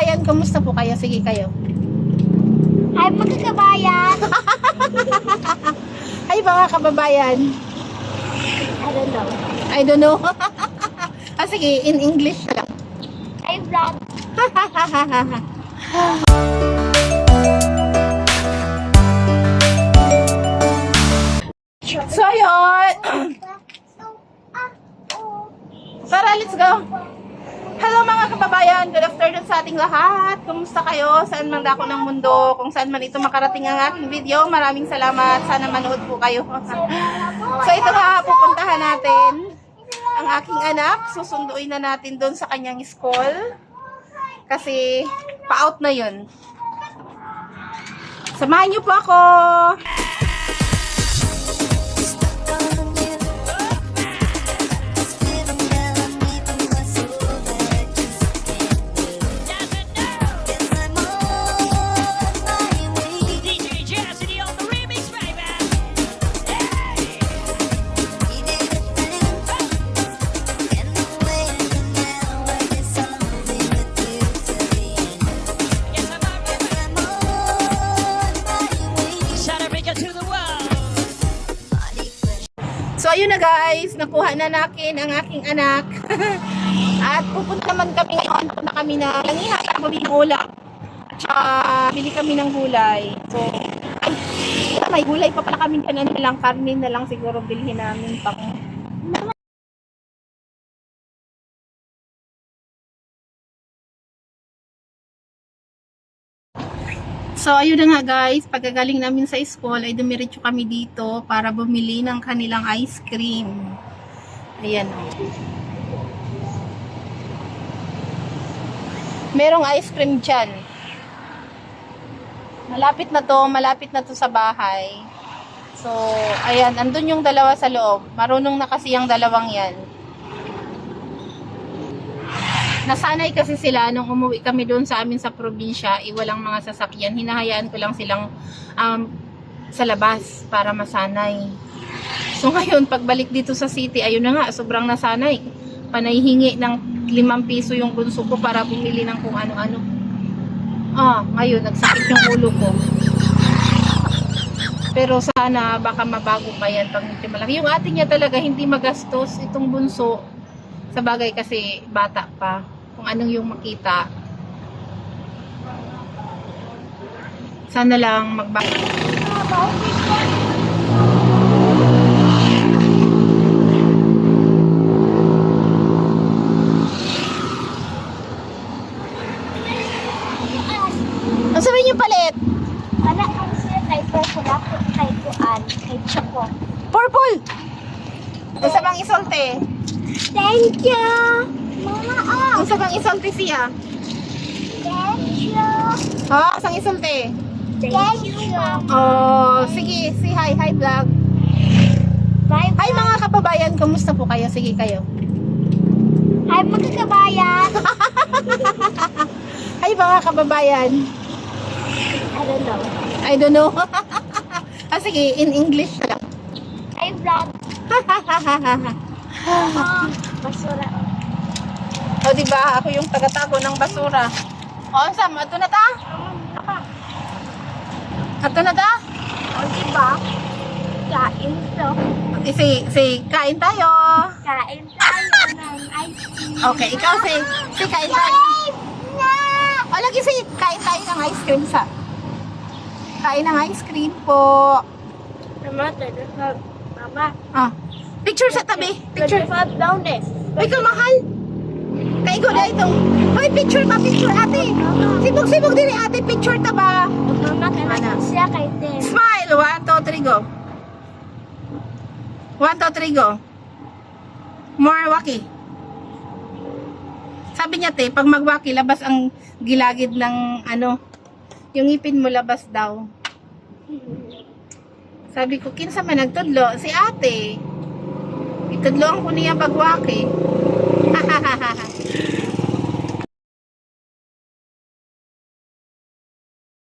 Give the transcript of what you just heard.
kababayan, kumusta po kayo? Sige kayo. Hi mga kabayan! Hi mga kababayan. I don't know. I don't know. Sige, in English lang. Hi vlog! So yun. Tara, let's go. Hello mga kababayan, good afternoon sa ating lahat. Kumusta kayo? Saan man dako ng mundo? Kung saan man ito makarating ang aking video, maraming salamat. Sana manood po kayo. So ito nga, pupuntahan natin ang aking anak. Susunduin na natin doon sa kanyang school. Kasi pa-out na yun. Samahan niyo po ako. So ayun na guys, nakuha na natin ang aking anak. At pupunta naman kami ngayon, punta kami na langihan, mabibulak. At saka bili kami ng gulay. So, may gulay pa pala kami dyan, ano lang, karne na lang siguro bilhin namin pang. So, ayun na nga guys, pagkagaling namin sa school, ay dumiretso kami dito para bumili ng kanilang ice cream. Ayan o. Merong ice cream dyan. Malapit na to sa bahay. So, ayan, andun yung dalawa sa loob. Marunong na kasi yung dalawang yan. Nasanay kasi sila nung umuwi kami doon sa amin sa probinsya, walang mga sasakyan. Hinahayaan ko lang silang sa labas para masanay. So ngayon, pagbalik dito sa city, ayun na nga, sobrang nasanay. Panayhingi ng 5 piso yung bunso ko para bumili ng kung ano-ano. Ngayon, nagsakit yung ulo ko. Pero sana, baka mabago pa yan pag medyo malaki. Yung ate niya talaga, hindi magastos itong bunso. Sa bagay kasi bata pa, kung anong yung makita. Sana lang magbago. Ang sabihin niyo palit? Anak ang siya kay Purple, kay Kuan, kay Choco. Purple! Ang sabang isolte. Thank you! Mama, Ang sabang isolte siya. Thank you! Asang isolte. Thank you! Sige, say hi, hi vlog. Bye! Hi mga kababayan, kumusta po kayo? Sige kayo. Hi mga kabayan! Hi mga kababayan. I don't know. I don't know. Sige, in English lang. Hi vlog! Basura. Diba? Ako yung taga-tago ng basura. Sam, ato na ta? Ato na ta? Diba? Kain to. Say, kain tayo. Kain tayo ng ice cream. Okay, ikaw say kain tayo. Lagi say, kain tayo ng ice cream sa. Kain ng ice cream po. Mama, Mama. Picture sa tabi. Picture. $25. Uy, kamahal. Kaigo na itong. Uy, picture ate. Sibog din ate, picture ta ba? Mama, kailangan siya kay Tim. Smile. 1, 2, 3, go. 1, 2, 3, go. More waki. Sabi niya, te, pag magwaki, labas ang gilagid ng yung ngipin mo labas daw. Sabi ko, kinsa man nagtudlo? Si ate. Itudloan ko niya pagwaki.